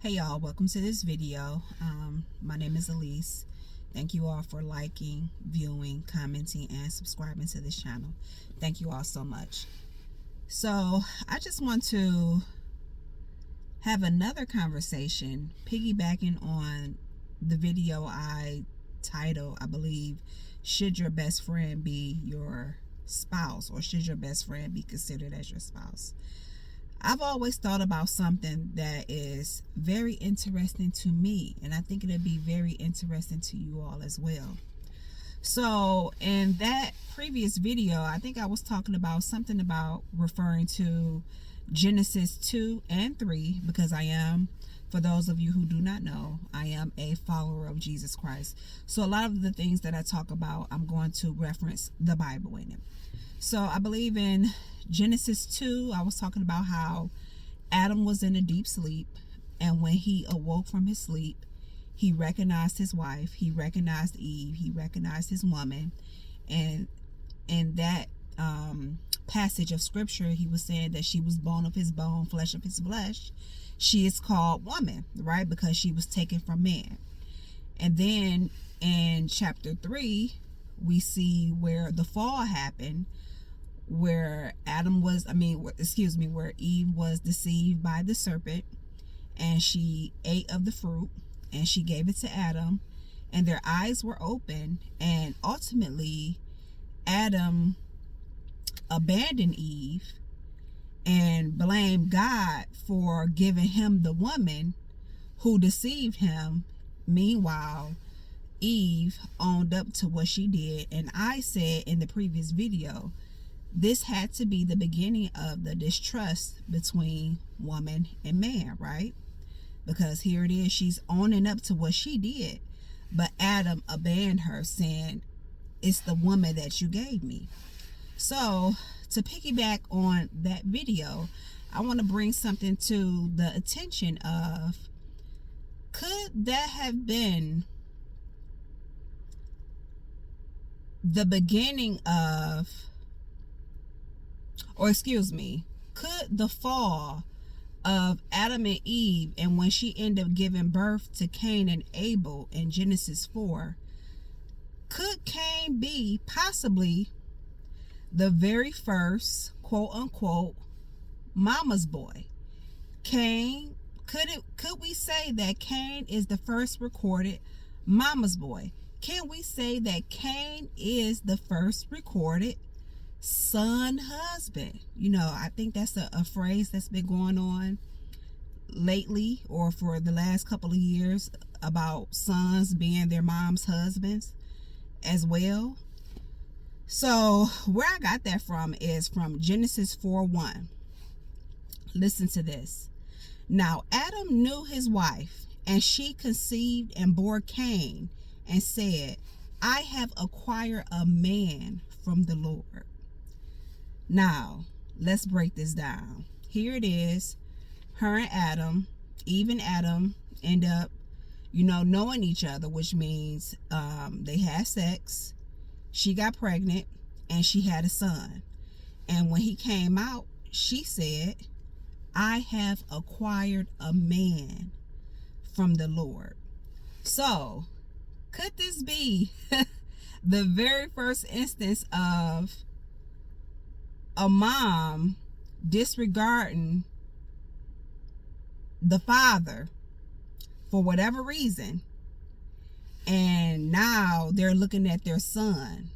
Hey y'all, welcome to this video. My name is Elise. Thank you all for liking, viewing, commenting, and subscribing to this channel. Thank you all so much. So I just want to have another conversation piggybacking on the video I titled, I believe, should your best friend be your spouse, or should your best friend be considered as your spouse? I've always thought about something that is very interesting to me, and I think it'll be very interesting to you all as well. So in that previous video, I think I was talking about something about referring to Genesis 2 and 3, because I am, for those of you who do not know, I am a follower of Jesus Christ. So a lot of the things that I talk about, I'm going to reference the Bible in it. So I believe in Genesis 2, I was talking about how Adam was in a deep sleep, and when he awoke from his sleep, he recognized his wife, he recognized Eve, he recognized his woman, and in that passage of scripture, he was saying that she was bone of his bone, flesh of his flesh. She is called woman, right? Because she was taken from man. And then in chapter 3, we see where the fall happened, where where Eve was deceived by the serpent, and she ate of the fruit, and she gave it to Adam, and their eyes were open, and ultimately Adam abandoned Eve and blamed God for giving him the woman who deceived him. Meanwhile, Eve owned up to what she did, and I said in the previous video, this had to be the beginning of the distrust between woman and man, right? Because here it is, she's owning up to what she did, but Adam abandoned her, saying, it's the woman that you gave me. So to piggyback on that video, I want to bring something to the attention of, could that have been the beginning of, could the fall of Adam and Eve, and when she ended up giving birth to Cain and Abel in Genesis 4, could Cain be possibly the very first quote unquote mama's boy? Cain, could we say that Cain is the first recorded mama's boy? Can we say that Cain is the first recorded son husband? I think that's a phrase that's been going on lately, or for the last couple of years, about sons being their mom's husbands as well. So where I got that from is from Genesis 4:1. Listen to this. Now Adam knew his wife, and she conceived and bore Cain, and said, I have acquired a man from the Lord. Now, let's break this down. Here it is. Her and Adam, Eve and Adam, end up, knowing each other, which means they had sex. She got pregnant, and she had a son. And when he came out, she said, I have acquired a man from the Lord. So, could this be the very first instance of a mom disregarding the father for whatever reason, and now they're looking at their son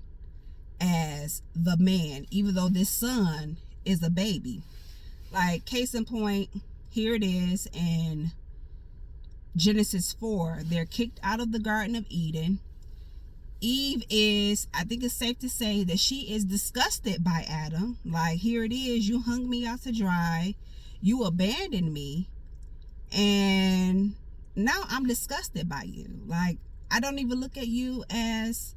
as the man, even though this son is a baby? Like, case in point, here it is in Genesis 4. They're kicked out of the Garden of Eden. Eve is, I think it's safe to say that she is disgusted by Adam. Like, here it is, you hung me out to dry, you abandoned me, and now I'm disgusted by you. Like, I don't even look at you as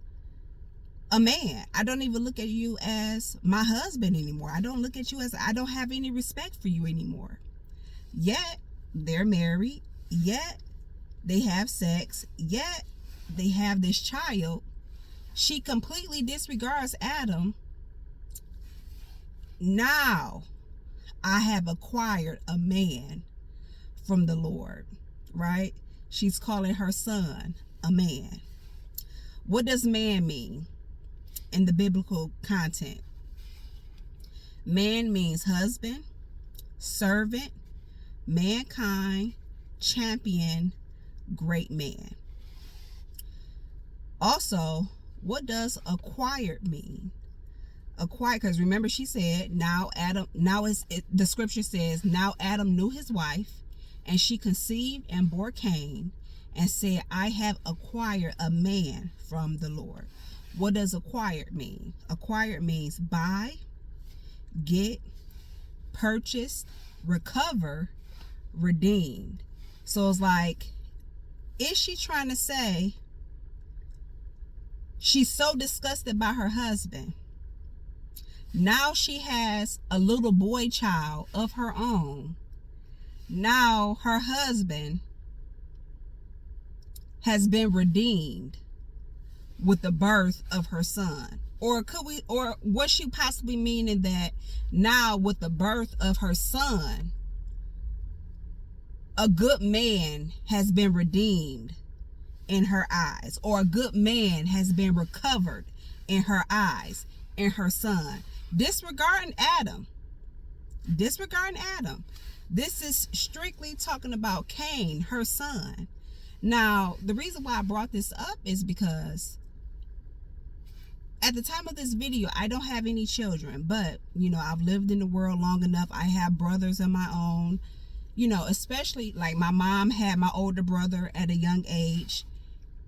a man. I don't even look at you as my husband anymore. I don't look at you as, I don't have any respect for you anymore. Yet they're married, yet they have sex, yet they have this child. She completely disregards Adam. Now I have acquired a man from the Lord. right? She's calling her son a man. What does man mean in the biblical content? Man means husband, servant, mankind, champion, great man. Also, what does acquired mean? Acquired, because remember she said, the scripture says, now Adam knew his wife, and she conceived and bore Cain, and said, I have acquired a man from the Lord. What does acquired mean? Acquired means buy, get, purchase, recover, redeemed. So it's like, is she trying to say she's so disgusted by her husband? Now she has a little boy child of her own. Now her husband has been redeemed with the birth of her son. Or was she possibly meaning that now with the birth of her son, a good man has been redeemed in her eyes, or a good man has been recovered in her eyes, in her son? Disregarding Adam. This is strictly talking about Cain, her son. Now, the reason why I brought this up is because at the time of this video, I don't have any children, but, I've lived in the world long enough. I have brothers of my own, especially like my mom had my older brother at a young age,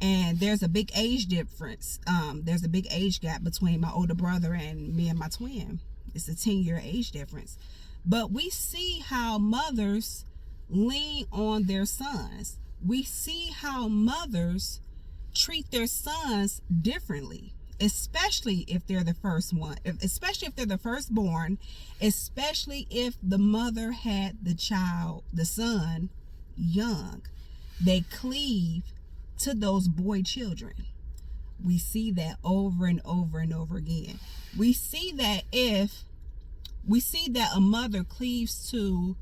and there's a big age difference. There's a big age gap between my older brother and me and my twin. It's a 10-year age difference. But we see how mothers lean on their sons. We see how mothers treat their sons differently, especially if they're the first one, especially if they're the firstborn, especially if the mother had the son, young. They cleave to those boy children. We see that over and over and over again. We see that a mother cleaves to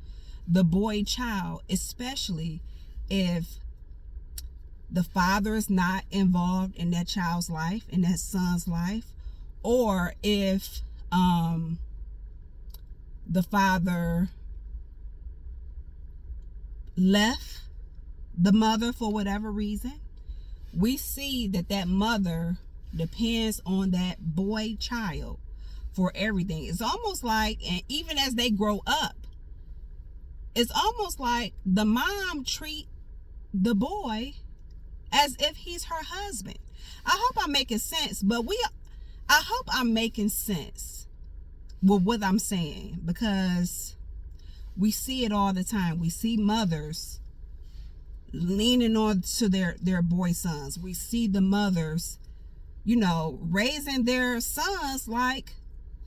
the boy child, especially if the father is not involved in that child's life, in that son's life, or if the father left the mother for whatever reason. We see that mother depends on that boy child for everything. It's almost like, and even as they grow up, it's almost like the mom treat the boy as if he's her husband. I hope I'm making sense, but I hope I'm making sense with what I'm saying, because we see it all the time. We see mothers leaning on to their boy sons. We see the mothers, raising their sons like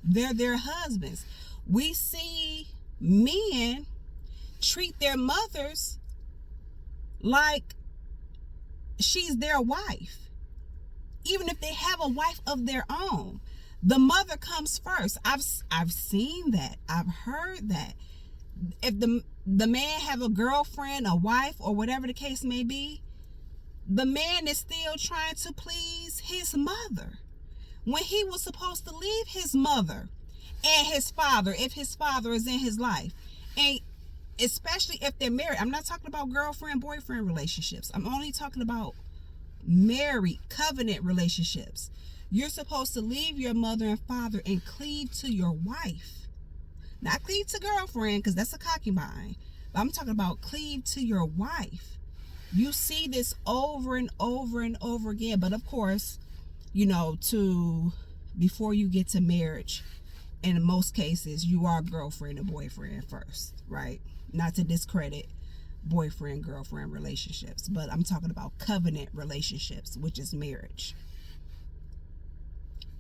they're their husbands. We see men treat their mothers like she's their wife, even if they have a wife of their own. The mother comes first. I've seen that. I've heard that. If the man have a girlfriend, a wife, or whatever the case may be, the man is still trying to please his mother when he was supposed to leave his mother and his father, if his father is in his life. And especially if they're married. I'm not talking about girlfriend-boyfriend relationships. I'm only talking about married, covenant relationships. You're supposed to leave your mother and father and cleave to your wife. Not cleave to girlfriend, because that's a concubine. But I'm talking about cleave to your wife. You see this over and over and over again. But of course, before you get to marriage, in most cases, you are girlfriend and boyfriend first, right? Not to discredit boyfriend-girlfriend relationships, but I'm talking about covenant relationships, which is marriage.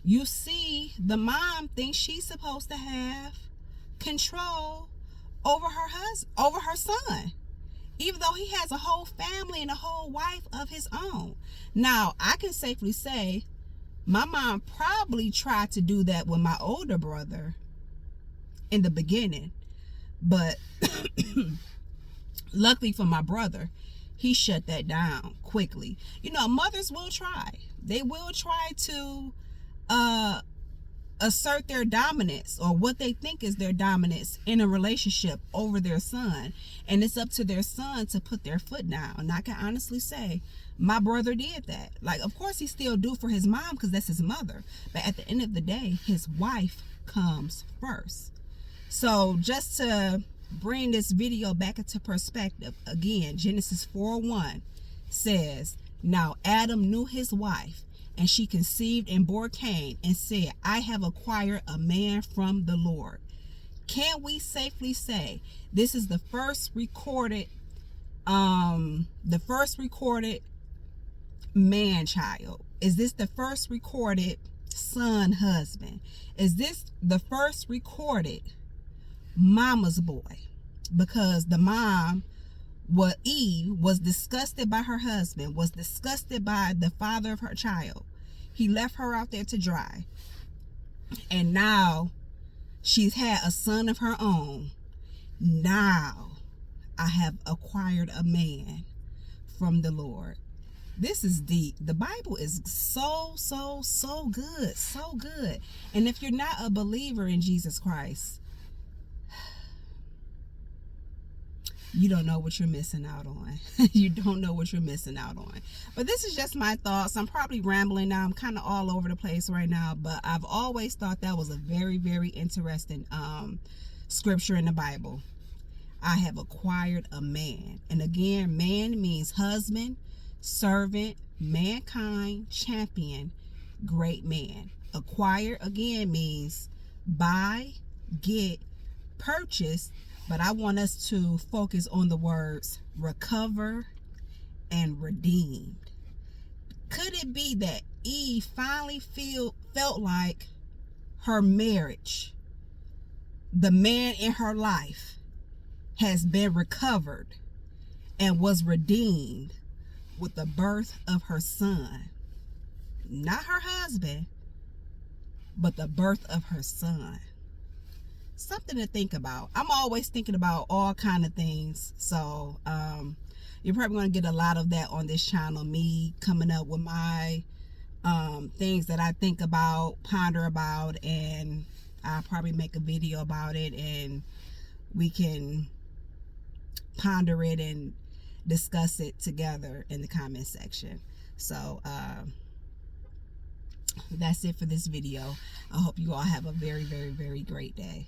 You see, the mom thinks she's supposed to have control over her son, even though he has a whole family and a whole wife of his own. Now, I can safely say my mom probably tried to do that with my older brother in the beginning, but luckily for my brother, he shut that down quickly. You know, mothers will try. They will try to assert their dominance, or what they think is their dominance, in a relationship over their son. And it's up to their son to put their foot down. And I can honestly say, my brother did that. Like, of course he still do for his mom, because that's his mother. But at the end of the day, his wife comes first. So just to bring this video back into perspective, again, Genesis 4:1 says, now Adam knew his wife, and she conceived and bore Cain, and said, I have acquired a man from the Lord. Can we safely say this is the first recorded man child? Is this the first recorded son husband? Is this the first recorded mama's boy? Because the mom, Eve, was disgusted by her husband, was disgusted by the father of her child. He left her out there to dry. And now she's had a son of her own. Now I have acquired a man from the Lord. This is deep. The Bible is so good. So good. And if you're not a believer in Jesus Christ, you don't know what you're missing out on. You don't know what you're missing out on. But this is just my thoughts. I'm probably rambling now. I'm kind of all over the place right now. But I've always thought that was a very, very interesting scripture in the Bible. I have acquired a man. And again, man means husband, servant, mankind, champion, great man. Acquire again means buy, get, purchase. But I want us to focus on the words recover and redeemed. Could it be that Eve finally felt like her marriage, the man in her life, has been recovered and was redeemed with the birth of her son? Not her husband, but the birth of her son. Something to think about. I'm always thinking about all kind of things. So you're probably going to get a lot of that on this channel. Me coming up with my things that I think about, ponder about, and I'll probably make a video about it, and we can ponder it and discuss it together in the comment section. So that's it for this video. I hope you all have a very, very, very great day.